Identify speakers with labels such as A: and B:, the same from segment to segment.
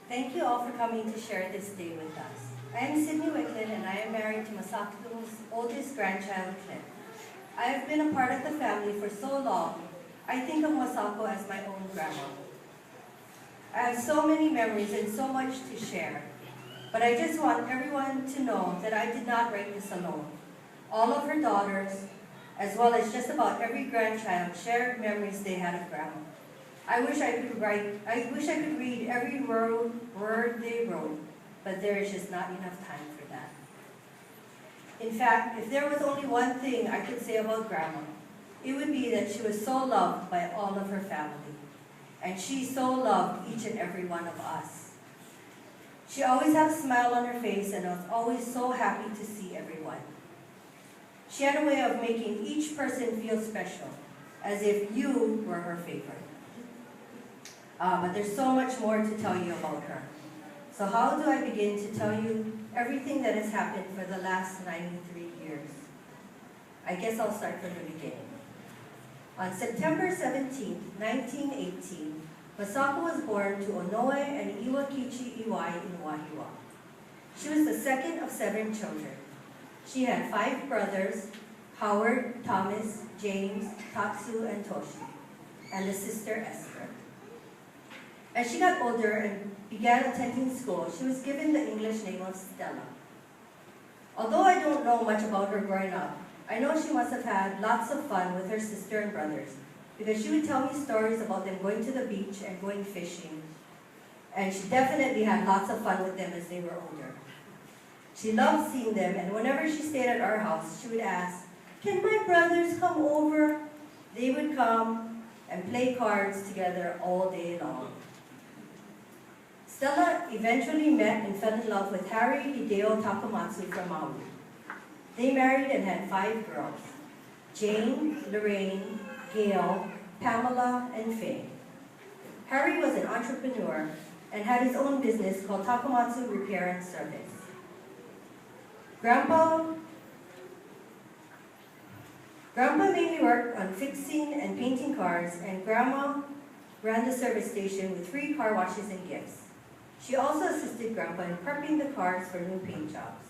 A: Thank you all for coming to share this day with us. I am Sydney Wicklund and I am married to Masako's oldest grandchild, Clint. I have been a part of the family for so long, I think of Masako as my own grandma. I have so many memories and so much to share, but I just want everyone to know that I did not write this alone. All of her daughters, as well as just about every grandchild, shared memories they had of grandma. I wish I could read every word they wrote, but there is just not enough time for that. In fact, if there was only one thing I could say about grandma, it would be that she was so loved by all of her family, and she so loved each and every one of us. She always had a smile on her face and was always so happy to see everyone. She had a way of making each person feel special, as if you were her favorite. But there's so much more to tell you about her. So how do I begin to tell you everything that has happened for the last 93 years? I guess I'll start from the beginning. On September 17, 1918, Masako was born to Onoe and Iwakichi Iwai in Wahiwa. She was the second of 7 children. She had 5 brothers, Howard, Thomas, James, Tatsu, and Toshi, and a sister, Esther. As she got older and began attending school, she was given the English name of Stella. Although I don't know much about her growing up, I know she must have had lots of fun with her sister and brothers, because she would tell me stories about them going to the beach and going fishing, and she definitely had lots of fun with them as they were older. She loved seeing them, and whenever she stayed at our house, she would ask, "Can my brothers come over?" They would come and play cards together all day long. Stella eventually met and fell in love with Harry Hideo Takamatsu from Maui. They married and had 5 girls: Jane, Lorraine, Gail, Pamela, and Faye. Harry was an entrepreneur and had his own business called Takamatsu Repair and Service. Grandpa mainly worked on fixing and painting cars, and Grandma ran the service station with free car washes and gifts. She also assisted Grandpa in prepping the cars for new paint jobs.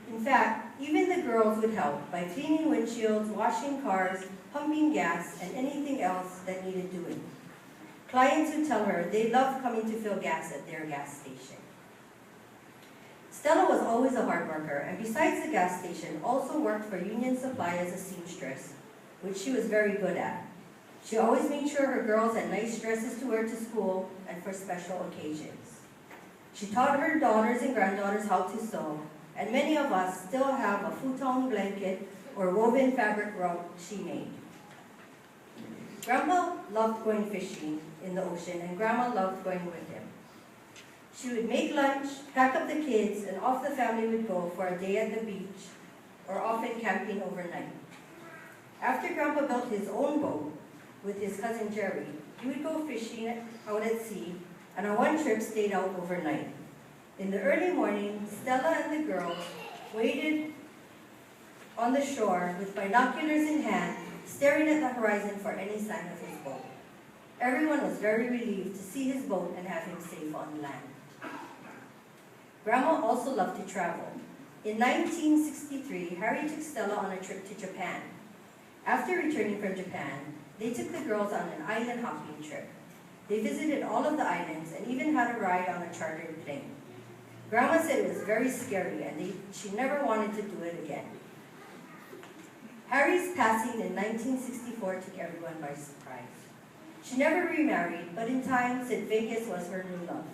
A: In fact, even the girls would help by cleaning windshields, washing cars, pumping gas, and anything else that needed doing. Clients would tell her they loved coming to fill gas at their gas station. Stella was always a hard worker, and besides the gas station, also worked for Union Supply as a seamstress, which she was very good at. She always made sure her girls had nice dresses to wear to school and for special occasions. She taught her daughters and granddaughters how to sew, and many of us still have a futon blanket or woven fabric rug she made. Grandpa loved going fishing in the ocean, and Grandma loved going with him. She would make lunch, pack up the kids, and off the family would go for a day at the beach, or often camping overnight. After Grandpa built his own boat with his cousin Jerry, he would go fishing out at sea, and on one trip stayed out overnight. In the early morning, Stella and the girls waited on the shore with binoculars in hand, staring at the horizon for any sign of his boat. Everyone was very relieved to see his boat and have him safe on land. Grandma also loved to travel. In 1963, Harry took Stella on a trip to Japan. After returning from Japan, they took the girls on an island hopping trip. They visited all of the islands and even had a ride on a chartered plane. Grandma said it was very scary and she never wanted to do it again. Harry's passing in 1964 took everyone by surprise. She never remarried, but in time said Vegas was her new love.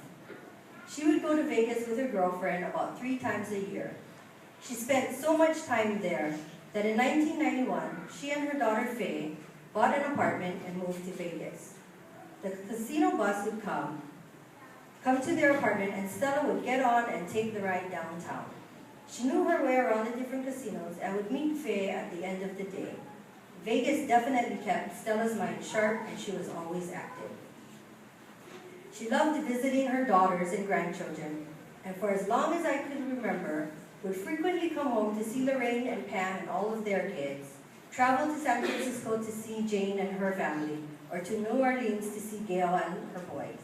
A: She would go to Vegas with her girlfriend about 3 times a year. She spent so much time there that in 1991, she and her daughter Faye bought an apartment and moved to Vegas. The casino bus would come to their apartment, and Stella would get on and take the ride downtown. She knew her way around the different casinos and would meet Faye at the end of the day. Vegas definitely kept Stella's mind sharp, and she was always active. She loved visiting her daughters and grandchildren, and for as long as I could remember, would frequently come home to see Lorraine and Pam and all of their kids, travel to San Francisco to see Jane and her family, or to New Orleans to see Gail and her boys.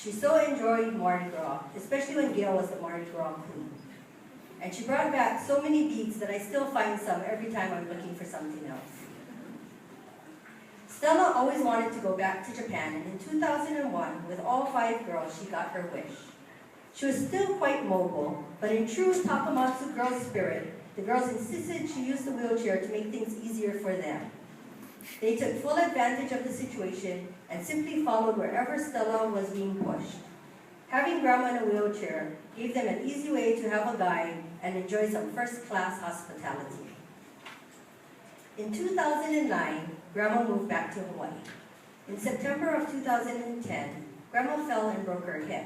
A: She so enjoyed Mardi Gras, especially when Gail was the Mardi Gras queen. And she brought back so many beads that I still find some every time I'm looking for something else. Stella always wanted to go back to Japan, and in 2001, with all 5 girls, she got her wish. She was still quite mobile, but in true Takamatsu girl spirit, the girls insisted she use the wheelchair to make things easier for them. They took full advantage of the situation and simply followed wherever Stella was being pushed. Having Grandma in a wheelchair gave them an easy way to have a guide and enjoy some first-class hospitality. In 2009, Grandma moved back to Hawaii. In September of 2010, Grandma fell and broke her hip.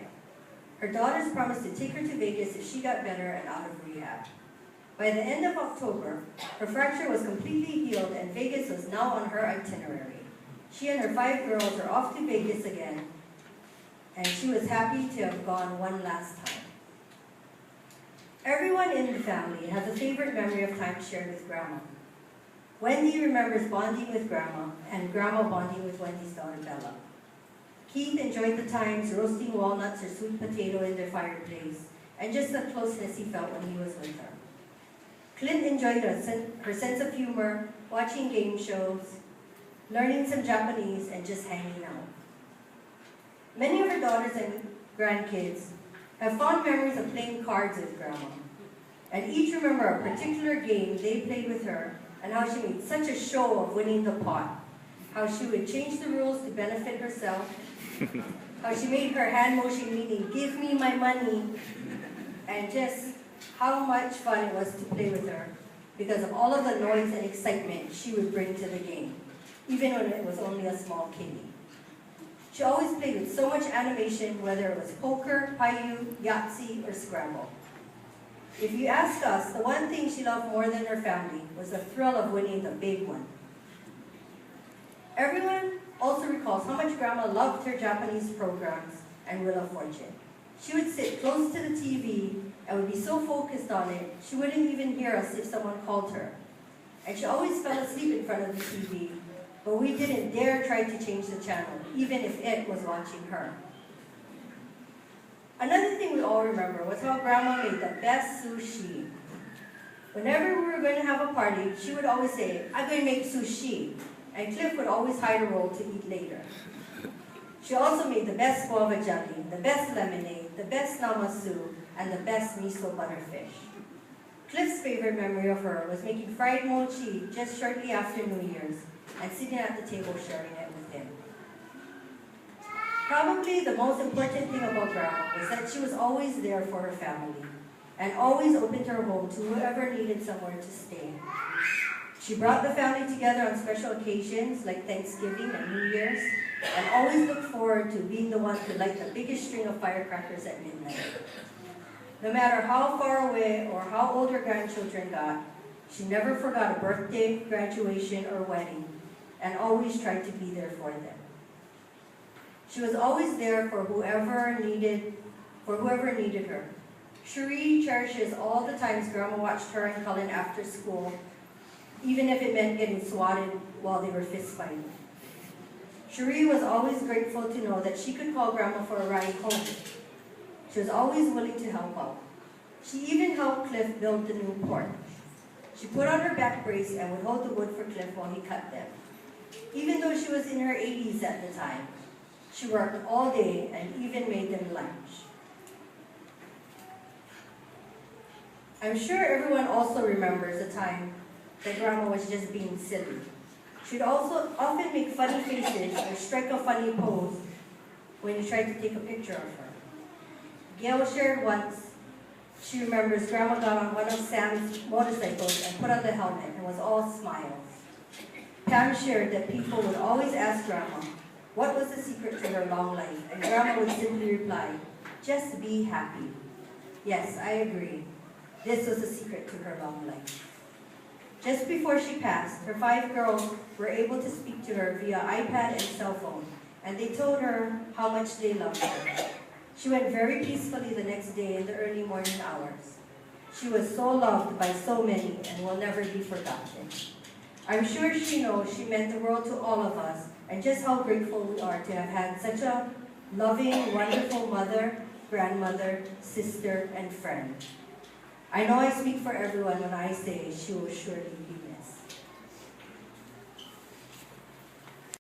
A: Her daughters promised to take her to Vegas if she got better and out of rehab. By the end of October, her fracture was completely healed and Vegas was now on her itinerary. She and her 5 girls are off to Vegas again, and she was happy to have gone one last time. Everyone in the family has a favorite memory of time shared with Grandma. Wendy remembers bonding with Grandma, and Grandma bonding with Wendy's daughter Bella. Keith enjoyed the times roasting walnuts or sweet potato in their fireplace, and just the closeness he felt when he was with her. Clint enjoyed her sense of humor, watching game shows, learning some Japanese, and just hanging out. Many of her daughters and grandkids have fond memories of playing cards with Grandma, and each remember a particular game they played with her and how she made such a show of winning the pot, how she would change the rules to benefit herself, how she made her hand motion meaning, "Give me my money," and just how much fun it was to play with her because of all of the noise and excitement she would bring to the game, even when it was only a small kitty. She always played with so much animation, whether it was poker, Payu, Yahtzee, or Scrabble. If you ask us, the one thing she loved more than her family was the thrill of winning the big one. Everyone also recalls how much Grandma loved her Japanese programs and Wheel of Fortune. She would sit close to the TV and would be so focused on it, she wouldn't even hear us if someone called her. And she always fell asleep in front of the TV, but we didn't dare try to change the channel, even if it was watching her. Another thing we all remember was how Grandma made the best sushi. Whenever we were going to have a party, she would always say, "I'm going to make sushi," and Cliff would always hide a roll to eat later. She also made the best guava jelly, the best lemonade, the best namasu, and the best miso butterfish. Cliff's favorite memory of her was making fried mochi just shortly after New Year's and sitting at the table sharing it with him. Probably the most important thing about Grandma was that she was always there for her family and always opened her home to whoever needed somewhere to stay. She brought the family together on special occasions like Thanksgiving and New Year's, and always looked forward to being the one to light the biggest string of firecrackers at midnight. No matter how far away or how old her grandchildren got, she never forgot a birthday, graduation, or wedding, and always tried to be there for them. She was always there for whoever needed her. Cherie cherishes all the times Grandma watched her and Cullen after school, even if it meant getting swatted while they were fist fighting. Cherie was always grateful to know that she could call Grandma for a ride home. She was always willing to help out. She even helped Cliff build the new porch. She put on her back brace and would hold the wood for Cliff while he cut them. Even though she was in her 80s at the time, she worked all day and even made them lunch. I'm sure everyone also remembers a time that Grandma was just being silly. She'd also often make funny faces or strike a funny pose when you tried to take a picture of her. Gail shared once she remembers Grandma got on one of Sam's motorcycles and put on the helmet and was all smiles. Pam shared that people would always ask Grandma what was the secret to her long life, and Grandma would simply reply, "Just be happy." Yes, I agree. This was the secret to her long life. Just before she passed, her 5 girls were able to speak to her via iPad and cell phone, and they told her how much they loved her. She went very peacefully the next day in the early morning hours. She was so loved by so many and will never be forgotten. I'm sure she knows she meant the world to all of us and just how grateful we are to have had such a loving, wonderful mother, grandmother, sister, and friend. I know I speak for everyone when I say she will surely be missed.